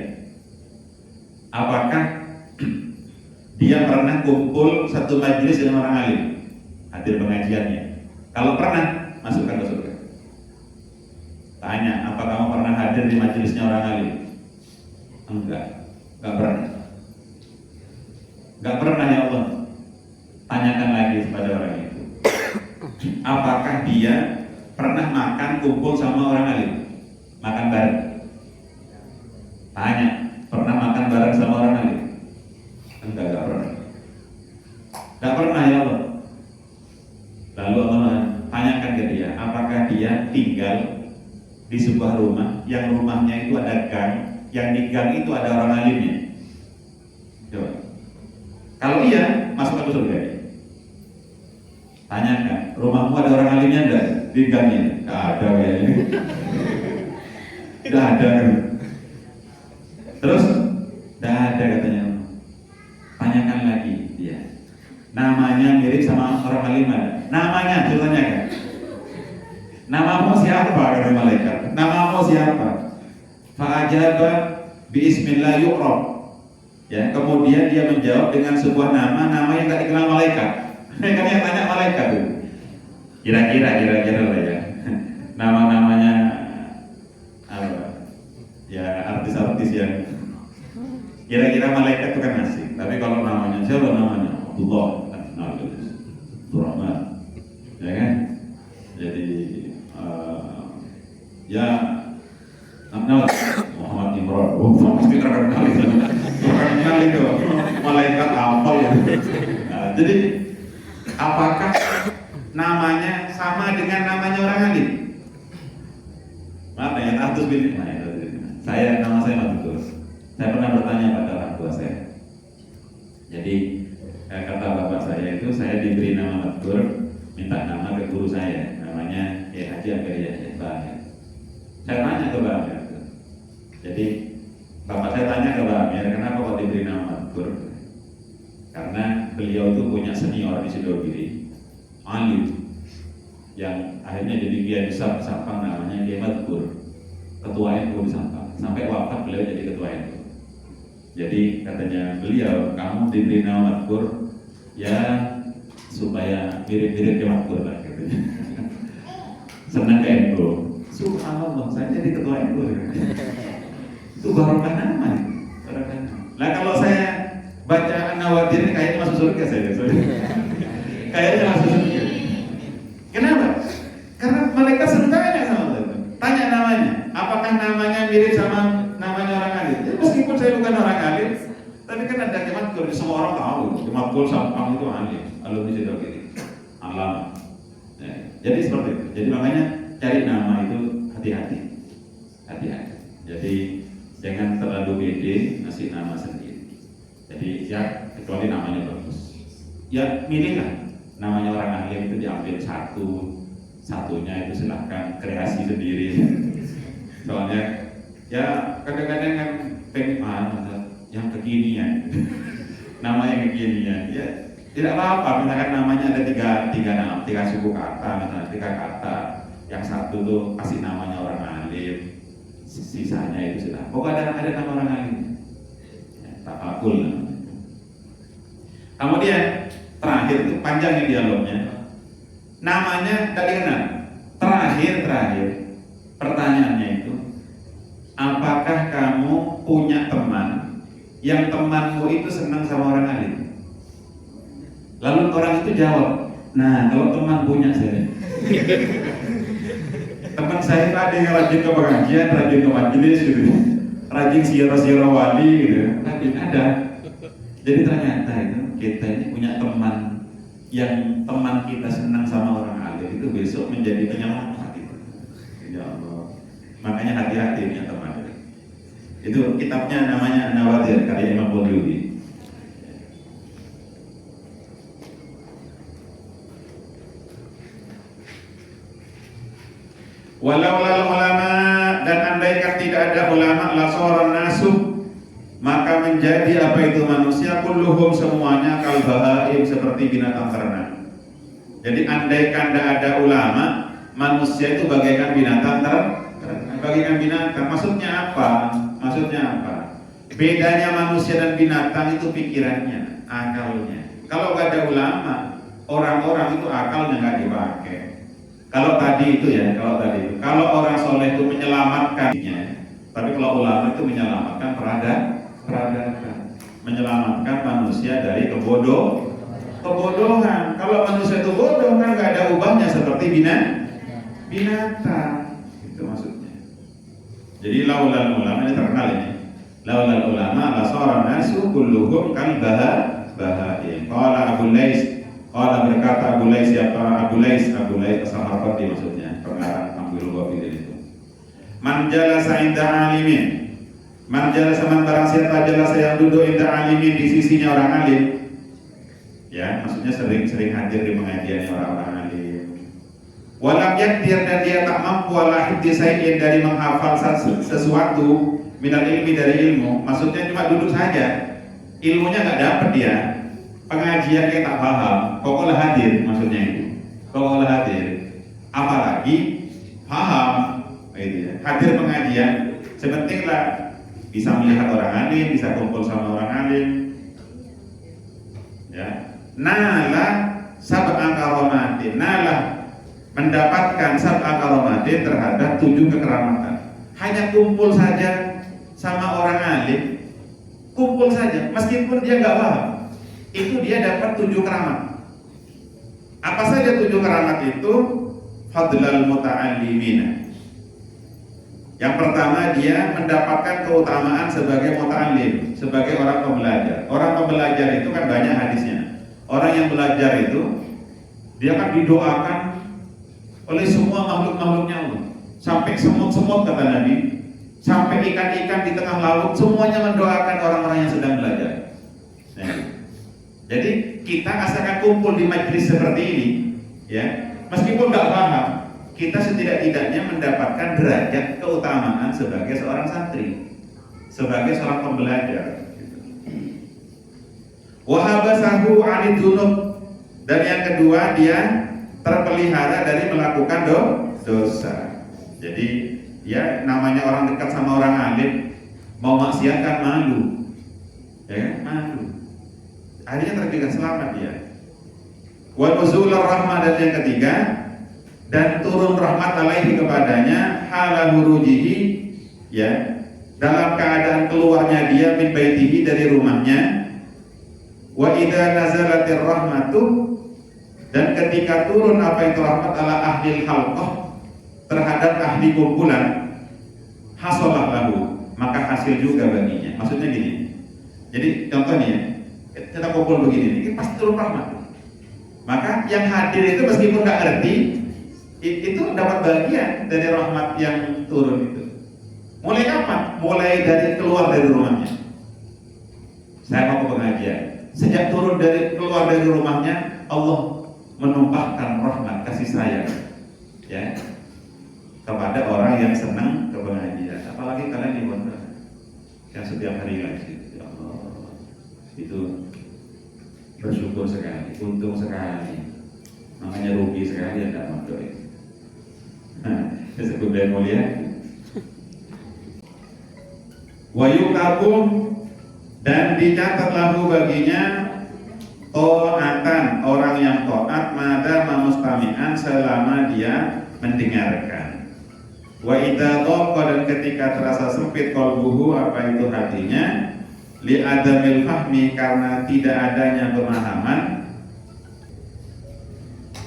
apakah dia pernah kumpul satu majelis dengan orang alim, hadir pengajiannya? Kalau pernah, masukkan ke surga. Tanya, apa kamu pernah hadir di majelisnya orang alim? Enggak pernah. Enggak pernah ya Allah. Tanyakan lagi kepada orang itu, apakah dia pernah makan kumpul sama orang alim? Makan bareng. Tanya, pernah makan bareng sama orang alim? Enggak pernah. Enggak pernah ya Allah. Lalu Allah tanyakan ke dia, apakah dia tinggal di sebuah rumah yang rumahnya itu ada gang, yang di gang itu ada orang alimnya? Coba. Kalau iya, masuk ke surga. Tanyakan, rumahmu ada orang alimnya enggak di gangnya? Enggak ada kayaknya. Enggak ada kan? Terus enggak ada katanya. Tanyakan lagi dia, namanya mirip sama orang alim ada? Namanya, contohnya kan? Namamu siapa? Kata malaikat. Namamu siapa? Fa'ajaba biismillah yu'rab. Ya, kemudian dia menjawab dengan sebuah nama yang tak dikenal malaikat. Kan yang tanya malaikat tuh. Kira-kira lah ya. Nama-namanya apa? Ya artis-artis yang kira-kira malaikat itu kan asik. Tapi kalau namanya siapa namanya? Abdullah, Abdurrahman, ya kan? Jadi ya Muhammad Imran, pasti terkenal itu. Terkenal itu malaikat apa ya? Nah, jadi apakah namanya sama dengan namanya orang alim? Maaf ya, Atus bin. Nama saya Madhus. Saya pernah bertanya pada orang tua saya. Jadi kata bapak saya itu, saya diberi nama Madhur, minta nama ke guru saya, namanya Haji Agaria Bahir. Saya tanya ke Mbak Amir. Jadi bapak saya tanya ke Mbak Amir, kenapa kok diberi nama Madhur? Karena beliau itu punya senior di Sidogiri, alim, yang akhirnya jadi kiai besar Sampang, namanya Kiai Madhur, ketua NU di Sampang. Sampai wafat beliau jadi ketua NU. Jadi katanya beliau, kamu diberi nama Madhur ya supaya mirip-mirip ke Madhur lah katanya. Senang ke NU. Subhanallah, saya jadi ketua NU. Itu barokah nama. Nah kalau saya baca An-Nawadhir ini kayaknya masuk surga saya. Kayaknya masuk surga. Kenapa? Karena malaikat sering tanya sama saya. Tanya namanya, apakah namanya mirip sama namanya orang alim? Ya, meskipun saya bukan orang alim, tapi kan ada Madhur, semua orang tahu Madhur Sampang itu alim, alumni Sidogiri, alam. Ya, jadi seperti itu. Jadi makanya cari nama itu hati-hati. Jadi jangan terlalu pede ngasih nama sendiri. Jadi ya kecuali namanya bagus. Ya milihlah namanya orang alim itu diambil satunya itu silahkan kreasi sendiri. Soalnya ya kadang-kadang kan pengen yang kekinian, nama yang kekinian. Ya tidak apa-apa. Misalkan namanya ada tiga suku kata, misalnya 3 kata. Yang satu tuh kasih namanya orang alim, sisanya itu sudah. Pokoknya ada nama orang alim. Ya, tafakul. Kemudian terakhir itu panjangnya dialognya. namanya tak dikenal. Terakhir pertanyaannya itu, apakah kamu punya teman yang temanmu itu senang sama orang alim? Lalu orang itu jawab, nah kalau teman punya saya. Teman saya itu ada yang rajin ke pengajian, rajin ke majelis gitu, rajin siara wali gitu, ada. Jadi ternyata itu kita ini punya teman yang teman kita senang sama orang alim itu besok menjadi penyelamat itu. Ya Allah. Makanya hati-hati punya teman. Itu kitabnya namanya Nawadir karya Imam Qurtubi. Walau lal ulama, dan andaikan tidak ada ulama la soran nasub, maka menjadi apa itu manusia kulluhum semuanya kal bahaim seperti binatang ternak. Jadi andaikan tidak ada ulama, manusia itu bagaikan binatang ternak. Bagaikan binatang. Maksudnya apa? Bedanya manusia dan binatang itu pikirannya, akalnya. Kalau nggak ada ulama, orang-orang itu akalnya nggak dipakai. Kalau tadi itu, kalau orang soleh itu menyelamatkannya, tapi kalau ulama itu menyelamatkan peradaban, menyelamatkan manusia dari kebodohan. Kalau manusia itu bodoh kan nggak ada ubahnya seperti binatang. Itu maksudnya. Jadi laulal ulama ini terkenal ini. Laulal ulama la sara nasu kulluhum kal bahaim. Qala Abu Lais, qala berkata Abu Lais, siapa Abu Lais as-Samarqandi maksudnya, pengarang Ambil Wafidin itu. Man jalasa inda alimin, man jalasa man barang siapa jalasa yang duduk inda alimin di sisinya orang alim. Ya, maksudnya sering hadir di pengajian orang-orang alim. Walam yakdir, dan dia tak mampu ala hifdzi syai'in dari menghafal sesuatu minal ilmi dari ilmu. Maksudnya cuma duduk saja, ilmunya nggak dapat dia. Pengajian kayak tak paham, pokoknya hadir, maksudnya itu. Pokoknya hadir. Apalagi paham, gitu ya. Hadir pengajian, sepentinglah bisa melihat orang alim, bisa kumpul sama orang alim. Ya. Nalah sab'a karomatin, nalah mendapatkan sab'a karomatin terhadap 7 kekeramatan. Hanya kumpul saja sama orang alim, kumpul saja, meskipun dia nggak paham, itu dia dapat 7 keramat. Apa saja 7 keramat itu? Fadlal muta'allimina. Yang pertama, dia mendapatkan keutamaan sebagai muta'allim, sebagai orang pembelajar. Orang pembelajar itu kan banyak hadisnya. Orang yang belajar itu dia kan didoakan oleh semua makhluk-makhluknya Allah. Sampai semut-semut kata Nabi, sampai ikan-ikan di tengah laut, semuanya mendoakan orang-orang yang sedang belajar. Nah, jadi kita asalkan kumpul di majelis seperti ini, ya, meskipun nggak paham, kita setidak-tidaknya mendapatkan derajat keutamaan sebagai seorang santri, sebagai seorang pembelajar. Wahabasahu anid dzunub, dan yang kedua dia terpelihara dari melakukan dosa. Jadi ya namanya orang dekat sama orang alim, mau maksiat kan malu, ya malu. Akhirnya terjaga selamat dia. Wa nuzular rahmah, dan yang ketiga, dan turun rahmat alaihi kepadanya hala hurujihi, ya, dalam keadaan keluarnya dia min baitihi dari rumahnya. Wa idza nazalatir rahmatu, dan ketika turun apa itu rahmat ala ahlil halqah, terhadap ahli kumpulan, hasolah lahu, maka hasil juga baginya. Maksudnya gini, jadi contohnya kita kumpul begini, ini pasti turun rahmat. Maka yang hadir itu meskipun nggak ngerti, itu dapat bagian dari rahmat yang turun itu. Mulai kapan? Mulai dari keluar dari rumahnya. Saya mau ke pengajian, sejak keluar dari rumahnya, Allah menumpahkan rahmat kasih sayang, ya, kepada orang yang senang ke pengajian. Apalagi kalian di Wonder yang setiap hari ngaji, ya Allah, itu bersyukur sekali, untung sekali, namanya rugi sekali ya tidak mondok itu. Nah, sekedar mulia. Wa yuqabum, dan dicatat lahu baginya Ta'atan, orang yang taat mada mustami'an selama dia mendengarkan. Wa idza dhaqa, dan ketika terasa sempit qalbuhu, apa itu hatinya, li adamil fahmi, karena tidak adanya pemahaman,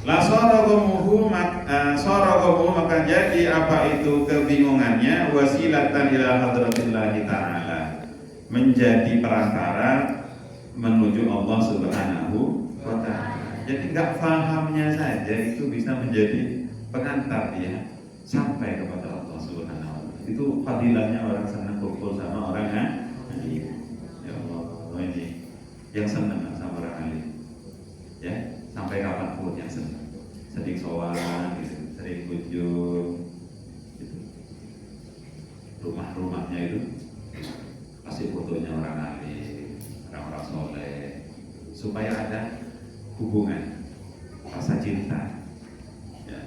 la saragamuhu, maka jadi apa itu kebingungannya, wasilatan ila hadratillahi ta'ala, menjadi perantara menuju Allah Subhanahu wa ta'ala. Jadi enggak fahamnya saja itu bisa menjadi pengantar dia sampai kepada Allah Subhanahu wa ta'ala. Itu fadilahnya orang senang kumpul sama orang alim. Ya Allah, ini yang senang sama orang alim. Ya, sampai kapanpun yang senang. Sering sowan, gitu, sering kunjung, gitu. Rumah-rumahnya itu kasih fotonya orang alim, orang-orang soleh, supaya ada hubungan, rasa cinta. Ya.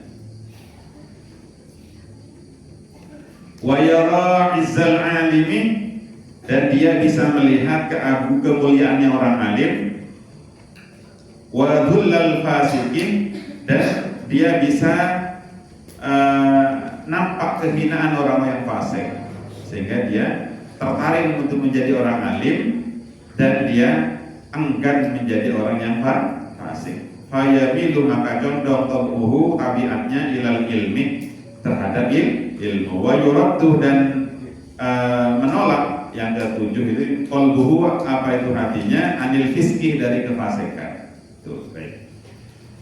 Wa yara izzal alimi, dan dia bisa melihat kemuliaannya orang alim, wa dhullal fasikin, dan dia bisa nampak kehinaan orang yang fasik, sehingga dia tertarik untuk menjadi orang alim dan dia enggan menjadi orang yang fasik. Fayamilu, maka condong tabuhu, tabiatnya, ilal ilmi, terhadap ilmu. Wa yuraddu, dan menolak, yang ketujuh itu qalbuhu, apa itu hatinya, anil fiski, dari kefasikan. Tuh, baik.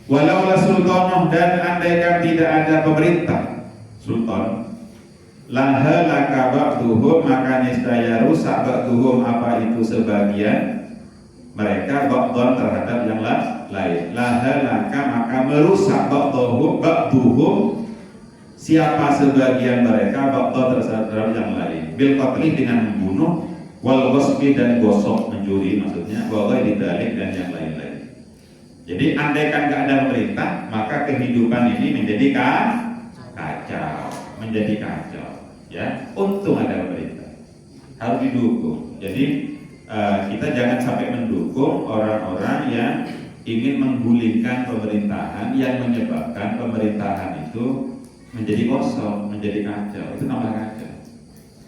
Walau la sultanah, dan andaikan tidak ada pemerintah, sultan, laha laka ba'duhum, maka niscaya rusak ba'duhum, apa itu sebagian mereka, ba'dhan, terhadap yang lain. Laha laka, maka merusak ba'duhum, siapa sebagian mereka, ba'dhan, terhadap yang lain, bil qatli, dengan membunuh, wal ghasbi, dan gosok, mencuri maksudnya, wa ghairi dzalik, dan yang lain-lain. Jadi andaikan nggak ada pemerintah, maka kehidupan ini menjadi kacau, menjadi kacau. Ya, untung ada pemerintah, harus didukung. Jadi kita jangan sampai mendukung orang-orang yang ingin menggulingkan pemerintahan, yang menyebabkan pemerintahan itu menjadi kosong, menjadi kacau. Itu tambah kacau.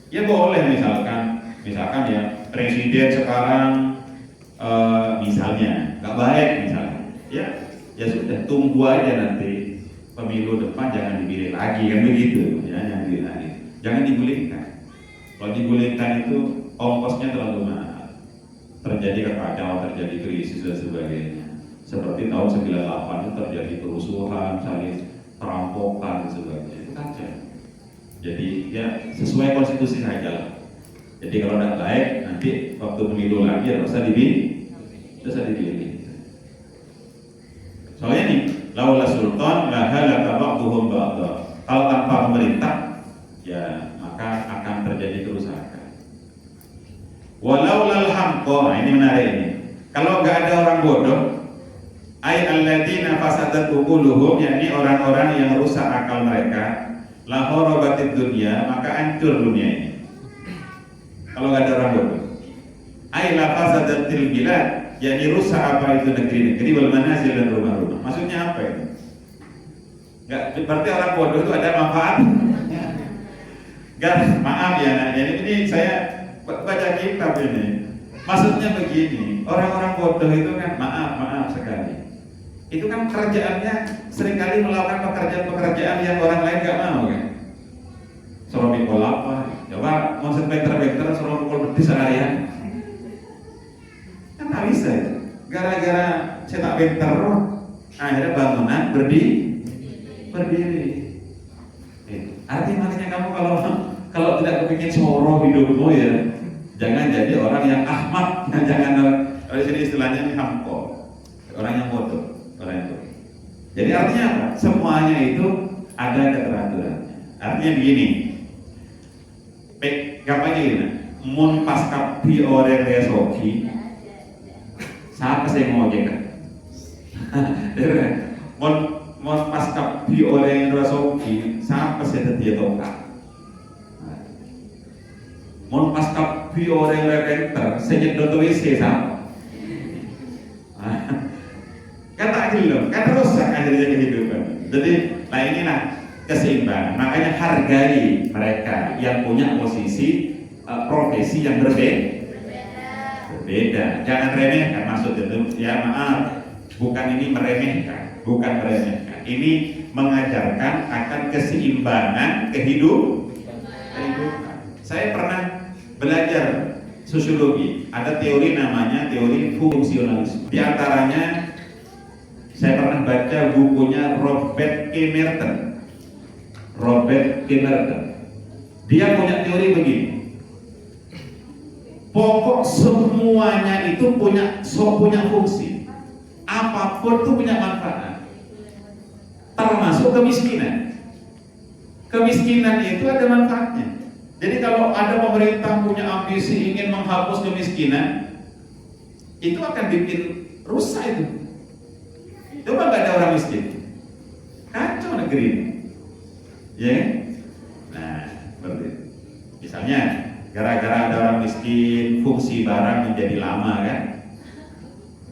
Ya boleh misalkan ya presiden sekarang misalnya nggak baik misalnya. Ya sudah, tunggu aja nanti pemilu depan, jangan dipilih lagi, kan begitu ya, jangan digulingkan. Kalau digulingkan itu ongkosnya terlalu mahal, terjadi kekacauan, terjadi krisis dan sebagainya. Seperti tahun 98 itu terjadi kerusuhan, saling perampokan dan sebagainya, itu kacau. Jadi ya sesuai konstitusi saja lah. Jadi kalau tidak baik, nanti waktu pemilu lagi ya usah dipilih. Soalnya nih, laula sultan la halaka ba'dhum ba'dha. Kalau tanpa pemerintah, ya maka akan terjadi kerusakan. Walau lal hamqa, ini menarik ini. Kalau nggak ada orang bodoh, ay alladzina fasadat uquluhum, yakni orang-orang yang rusak akal mereka, la kharabatid dunya, maka hancur dunia ini. Kalau nggak ada orang bodoh, ay la fasadatil bilad, yakni rusak apa itu negeri-negeri, wal manazil, dan rumah-rumah. Maksudnya apa itu? Enggak, berarti orang bodoh itu ada manfaat. Enggak, maaf ya, nah, jadi ini saya baca kitab ini. Maksudnya begini, orang-orang bodoh itu kan maaf sekali. Itu kan kerjaannya seringkali melakukan pekerjaan-pekerjaan yang orang lain nggak mau kan. Suruh mikul apa? Coba mau pinter-pinter suruh mikul bedis seharian. Nggak bisa itu. Gara-gara cetak pinter, akhirnya bangunan berdiri. Artinya makanya kamu kalau tidak kepingin soro hidupmu ya, jangan jadi orang yang ahmak, jangan di sini istilahnya ini hamko, orang yang bodoh, orang yang bodoh. Jadi artinya apa? Semuanya itu ada keteraturannya. Artinya begini, gampangnya gini, mun pasca pi orang resoki. Siapa saya mau ojek kan? Mon pas kapi oleh rasoki, siapa saya dia toka? Mon pas kapi oleh renter, saya nyedot WC siapa? Makanya hargai mereka yang punya posisi profesi yang berbeda. Jangan remehkan, maksudnya itu ya maaf, bukan ini meremehkan, bukan meremehkan. Ini mengajarkan akan keseimbangan kehidupan. Saya pernah belajar sosiologi, ada teori namanya teori fungsionalisme. Di antaranya saya pernah baca bukunya Robert K. Merton. Dia punya teori begini. Pokok semuanya itu punya fungsi. Apapun itu punya manfaat. Termasuk kemiskinan. Kemiskinan itu ada manfaatnya. Jadi kalau ada pemerintah punya ambisi ingin menghapus kemiskinan, itu akan bikin rusak itu. Coba nggak ada orang miskin, kacau negeri ini. Ya, nah seperti itu. Misalnya gara-gara ada orang miskin, fungsi barang menjadi lama kan.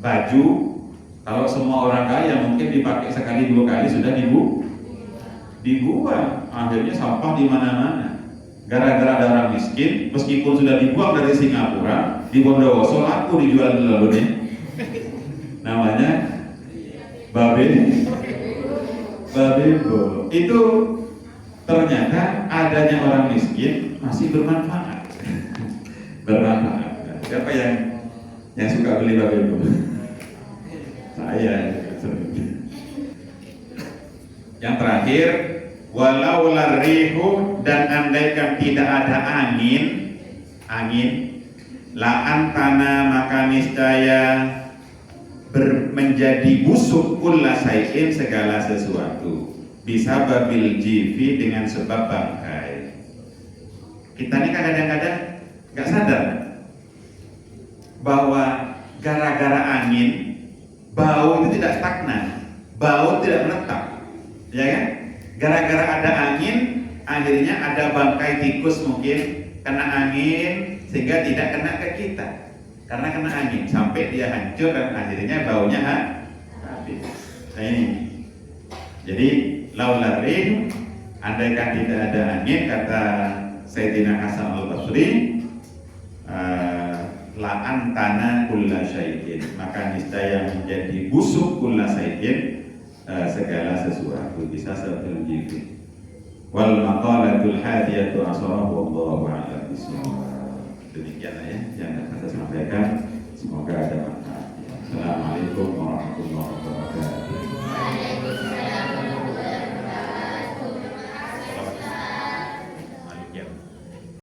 Baju, kalau semua orang kaya mungkin dipakai sekali 2 kali sudah dibuang. Akhirnya sampah di mana-mana. Gara-gara ada orang miskin, meskipun sudah dibuang dari Singapura, di Bondowoso laku dijual dulu nih. Namanya Babebo. Itu ternyata adanya orang miskin masih bermanfaat. Siapa yang suka beli Babebo? Saya. Yang terakhir, walau larihu, dan andaikan tidak ada angin, la antana, maka niscaya menjadi busuk kulla syai'in, segala sesuatu, bisa babil jifi, dengan sebab bangkai. Kita ini kadang-kadang nggak sadar bahwa gara-gara angin bau itu tidak stagnan, bau tidak menetap, ya kan? Gara-gara ada angin, akhirnya ada bangkai tikus mungkin kena angin sehingga tidak kena ke kita, karena kena angin sampai dia hancur dan akhirnya baunya habis. Nah ini, jadi laularih, andaikan tidak ada angin, kata Sayyidina Hasan al-Basri, la'an tanah kulla syai'in, maka niscaya menjadi busuk kulla syai'in, segala sesuatu, bisa seperti wal maqalatul hadiyatu asarahu wallahu a'lam bishawab. Demikianlah ya yang dapat saya sampaikan, semoga ada manfaat. Assalamualaikum warahmatullahi wabarakatuh.